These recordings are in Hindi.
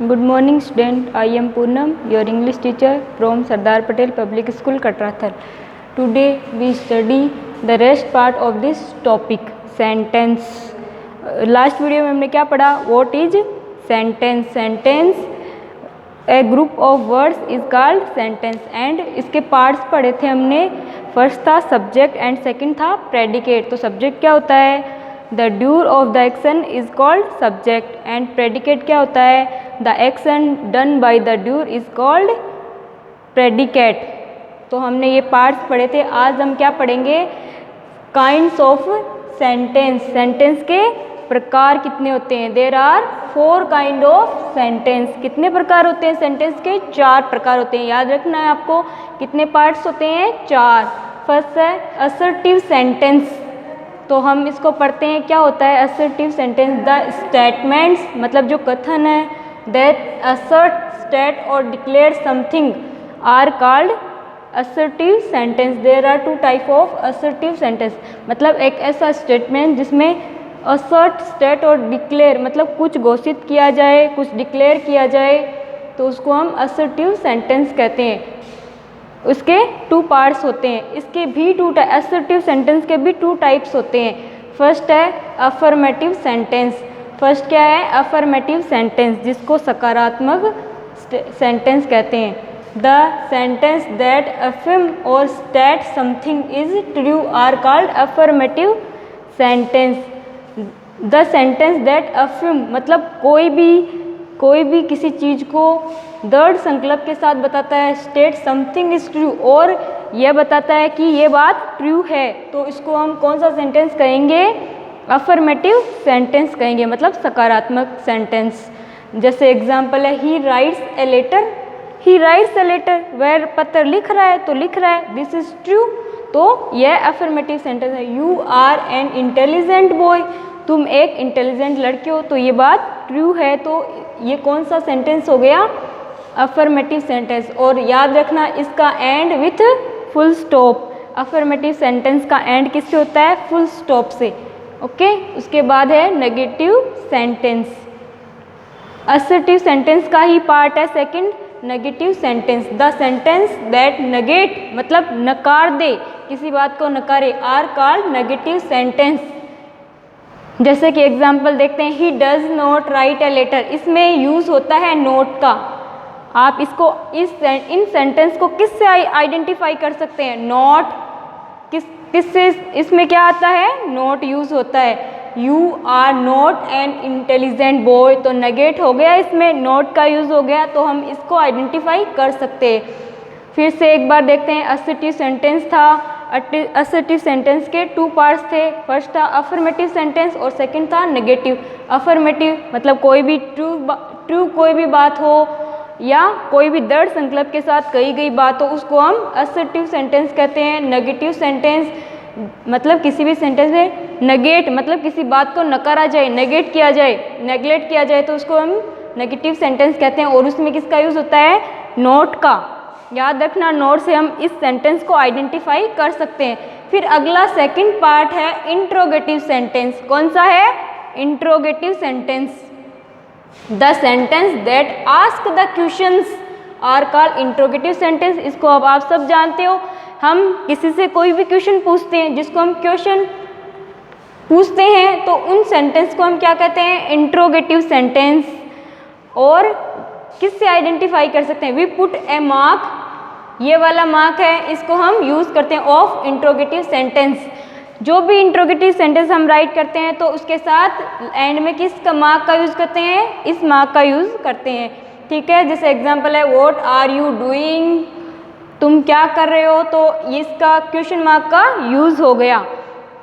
Good morning student, I am Poonam, your English teacher from Sardar Patel Public School, Katrathal. Today we study the rest part of this topic, sentence. Last video में हमने क्या पढ़ा? What is sentence? Sentence, a group of words is called sentence and इसके parts पढ़े थे हमने. First था subject and second था predicate. तो subject क्या होता है? The doer of the action is called subject and predicate क्या होता है? The action done by the doer is called predicate. तो हमने ये पार्ट्स पढ़े थे. आज हम क्या पढ़ेंगे? Kinds of sentence. सेंटेंस के प्रकार कितने होते हैं? There are 4 kind of sentence. कितने प्रकार होते हैं सेंटेंस के? 4 प्रकार होते हैं. याद रखना है आपको. कितने पार्ट्स होते हैं? 4. फर्स्ट है असर्टिव सेंटेंस. तो हम इसको पढ़ते हैं. क्या होता है असर्टिव सेंटेंस? द स्टेटमेंट्स, मतलब जो कथन है, दैट असर्ट, स्टेट और declare something are called assertive sentence. There are 2 type of assertive sentence. मतलब एक ऐसा स्टेटमेंट जिसमें असर्ट, स्टेट और डिक्लेयर, मतलब कुछ घोषित किया जाए, कुछ डिक्लेयर किया जाए, तो उसको हम असर्टिव सेंटेंस कहते हैं. उसके 2 पार्ट्स होते हैं. इसके भी 2 असर्टिव सेंटेंस के भी 2 टाइप्स होते हैं. फर्स्ट है अफर्मेटिव सेंटेंस. फर्स्ट क्या है? अफर्मेटिव सेंटेंस, जिसको सकारात्मक सेंटेंस कहते हैं. द सेंटेंस दैट अफर्म और state something is true are called affirmative sentence. The sentence that affirm, मतलब कोई भी किसी चीज़ को दृढ़ संकल्प के साथ बताता है. स्टेट समथिंग इज ट्रू, और यह बताता है कि ये बात ट्रू है, तो इसको हम कौन सा सेंटेंस कहेंगे? अफर्मेटिव सेंटेंस कहेंगे, मतलब सकारात्मक सेंटेंस. जैसे एग्जांपल है he writes a letter. He writes a letter, वह पत्र लिख रहा है, तो लिख रहा है, दिस इज ट्रू, तो यह अफर्मेटिव सेंटेंस है. You are an intelligent boy, तुम एक इंटेलिजेंट लड़के हो, तो ये बात ट्रू है, तो ये कौन सा सेंटेंस हो गया? Affirmative sentence. और याद रखना इसका end with full stop. Affirmative sentence का एंड किससे होता है? फुल स्टॉप से. ओके. उसके बाद है नेगेटिव सेंटेंस. असर्टिव सेंटेंस का ही पार्ट है second, negative sentence. The sentence that negate, मतलब नकार दे, किसी बात को नकारे, आर कॉल्ड नेगेटिव सेंटेंस. जैसे कि एग्जाम्पल देखते हैं, he does not write a letter. इसमें यूज होता है नोट का. आप इसको इन सेंटेंस को किससे आइडेंटिफाई कर सकते हैं? नॉट. किससे इसमें क्या आता है? नोट यूज होता है. You are not an intelligent boy, तो नेगेट हो गया, इसमें नोट का यूज हो गया, तो हम इसको आइडेंटिफाई कर सकते हैं. फिर से एक बार देखते हैं. असर्टिव सेंटेंस था. असर्टिव सेंटेंस के 2 पार्ट्स थे. फर्स्ट था अफर्मेटिव सेंटेंस और सेकंड था नेगेटिव. अफर्मेटिव मतलब कोई भी ट्रू कोई भी बात हो या कोई भी दृढ़ संकल्प के साथ कही गई बात हो, उसको हम असर्टिव सेंटेंस कहते हैं. नेगेटिव सेंटेंस मतलब किसी भी सेंटेंस में नेगेट, मतलब किसी बात को नकारा जाए, नेगेट किया जाए, नेग्लेक्ट किया जाए, तो उसको हम नेगेटिव सेंटेंस कहते हैं. और उसमें किसका यूज़ होता है? नोट का. याद रखना, नोट से हम इस सेंटेंस को आइडेंटिफाई कर सकते हैं. फिर अगला सेकंड पार्ट है इंट्रोगेटिव सेंटेंस. कौन सा है? Interrogative sentence. The sentence that ask the questions are called interrogative sentence. इसको अब आप सब जानते हो. हम किसी से कोई भी क्वेश्चन पूछते हैं, जिसको हम क्वेश्चन पूछते हैं, तो उन सेंटेंस को हम क्या कहते हैं? Interrogative sentence. और किससे आइडेंटिफाई कर सकते हैं? वी पुट ए मार्क, ये वाला मार्क है, इसको हम यूज़ करते हैं ऑफ इंट्रोगेटिव सेंटेंस. जो भी इंट्रोगेटिव सेंटेंस हम राइट करते हैं, तो उसके साथ एंड में किसका मार्क का यूज़ करते हैं? इस मार्क का यूज़ करते हैं. ठीक है. जैसे एग्जांपल है व्हाट आर यू डूइंग, तुम क्या कर रहे हो, तो इसका क्वेश्चन मार्क का यूज़ हो गया.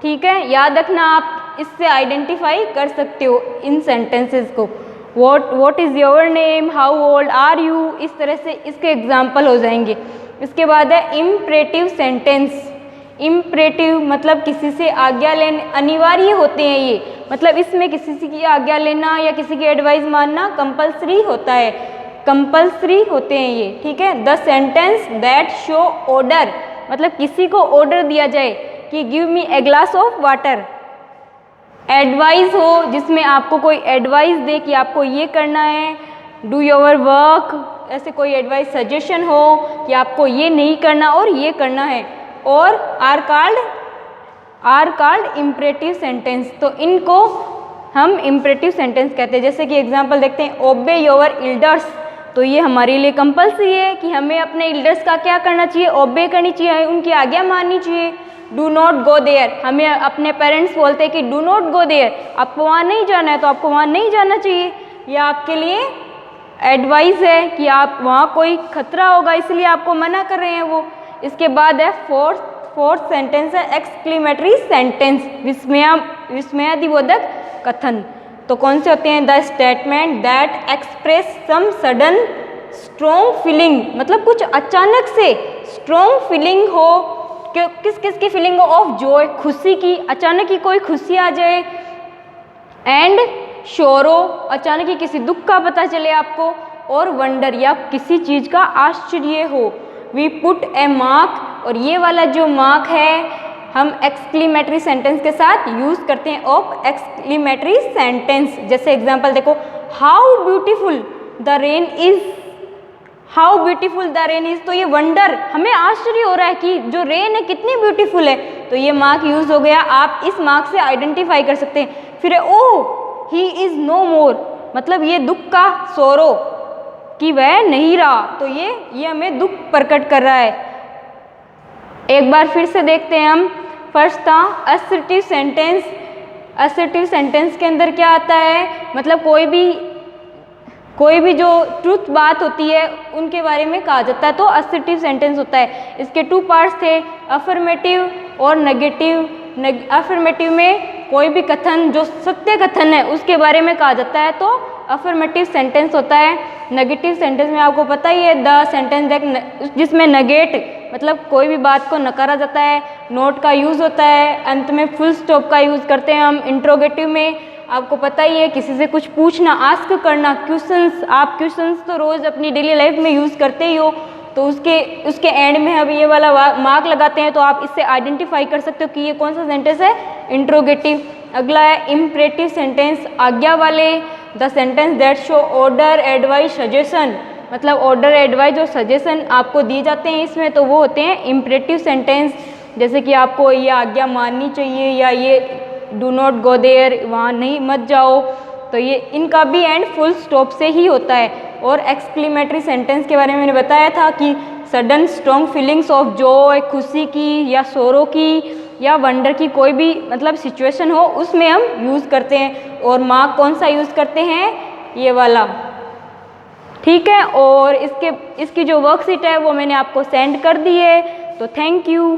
ठीक है. याद रखना, आप इससे आइडेंटिफाई कर सकते हो इन सेंटेंसेस को. What is your name, how old are you, इस तरह से इसके एग्जाम्पल हो जाएंगे. इसके बाद है इम्परेटिव सेंटेंस. इम्परेटिव मतलब किसी से आज्ञा लेने, अनिवार्य होते हैं ये, मतलब इसमें किसी की आज्ञा लेना या किसी की एडवाइस मानना कंपल्सरी होता है. कंपल्सरी होते हैं ये. ठीक है. The sentence that show order, मतलब किसी को ऑर्डर दिया जाए कि give me a glass of water. Advice हो, जिसमें आपको कोई एडवाइस दे कि आपको ये करना है, डू योर वर्क, ऐसे कोई एडवाइस सजेशन हो कि आपको ये नहीं करना और ये करना है, और आर कॉल्ड इम्परेटिव सेंटेंस। तो इनको हम इम्परेटिव सेंटेंस कहते हैं। जैसे कि एग्जांपल देखते हैं, ओबे योर एल्डर्स, तो ये हमारे लिए कंपल्सरी है कि हमें अपने एल्डर्स का क्या करना चाहिए, ओबे करनी चाहिए, उनकी आज्ञा माननी चाहिए। डू नॉट गो देयर, हमें अपने पेरेंट्स बोलते हैं कि डू नॉट गो देयर, आपको वहाँ नहीं जाना है तो आपको वहाँ नहीं जाना चाहिए, यह आपके लिए एडवाइस है कि आप वहाँ कोई खतरा होगा इसलिए आपको मना कर रहे हैं वो। इसके बाद है फोर्थ सेंटेंस है एक्सक्लेमेटरी सेंटेंस, विस्मयादिबोधक कथन। तो कौन से होते हैं, the statement that express some sudden strong feeling, मतलब कुछ अचानक से स्ट्रॉन्ग फीलिंग हो, किस किस की फीलिंग हो, ऑफ जॉय, खुशी की, अचानक ही कोई खुशी आ जाए, एंड शोरो, अचानक ही किसी दुख का पता चले आपको, और वंडर, या किसी चीज़ का आश्चर्य हो। वी पुट ए मार्क, और ये वाला जो मार्क है हम एक्सक्लेमेटरी सेंटेंस के साथ यूज़ करते हैं ऑफ एक्सक्लेमेटरी सेंटेंस। जैसे एग्जांपल देखो, how beautiful the rain is, how beautiful the rain is, तो ये वंडर, हमें आश्चर्य हो रहा है कि जो रेन है कितनी ब्यूटीफुल है, तो ये मार्क यूज़ हो गया। आप इस मार्क से आइडेंटिफाई कर सकते हैं। फिर ओ ही इज़ नो मोर, मतलब ये दुख का सोरो कि वह नहीं रहा, तो ये हमें दुख प्रकट कर रहा है। एक बार फिर से देखते हैं हम। फर्स्ट था असर्टिव सेंटेंस। असर्टिव सेंटेंस के अंदर क्या आता है, मतलब कोई भी जो ट्रूथ बात होती है उनके बारे में कहा जाता है, तो असर्टिव सेंटेंस होता है। इसके 2 पार्ट्स थे, अफर्मेटिव और नेगेटिव। अफर्मेटिव में कोई भी कथन जो सत्य कथन है उसके बारे में कहा जाता है, तो अफर्मेटिव सेंटेंस होता है। नेगेटिव सेंटेंस में आपको पता ही है, द सेंटेंस दैट, जिसमें नेगेट मतलब कोई भी बात को नकारा जाता है, नोट का यूज़ होता है, अंत में फुल स्टॉप का यूज़ करते हैं हम। इंट्रोगेटिव में आपको पता ही है, किसी से कुछ पूछना, आस्क करना, क्वेश्चंस, आप क्वेश्चंस तो रोज़ अपनी डेली लाइफ में यूज़ करते ही हो, तो उसके एंड में हम ये वाला मार्क लगाते हैं, तो आप इससे आइडेंटिफाई कर सकते हो कि ये कौन सा सेंटेंस है, इंट्रोगेटिव। अगला है इम्परेटिव सेंटेंस, आज्ञा वाले। The sentence that show order, advice, suggestion, मतलब ऑर्डर, एडवाइस जो सजेशन आपको दिए जाते हैं इसमें, तो वो होते हैं इम्परेटिव सेंटेंस। जैसे कि आपको ये आज्ञा माननी चाहिए, या ये डू नॉट गो देयर, वहाँ नहीं मत जाओ, तो ये इनका भी एंड फुल स्टॉप से ही होता है। और एक्सक्लेमेटरी सेंटेंस के बारे में मैंने बताया था कि sudden strong feelings of Joy, खुशी की या सोरो की या वंडर की कोई भी मतलब सिचुएशन हो, उसमें हम यूज़ करते हैं। और मार्क कौन सा यूज़ करते हैं, ये वाला, ठीक है। और इसकी जो वर्कशीट है वो मैंने आपको सेंड कर दी है, तो थैंक यू।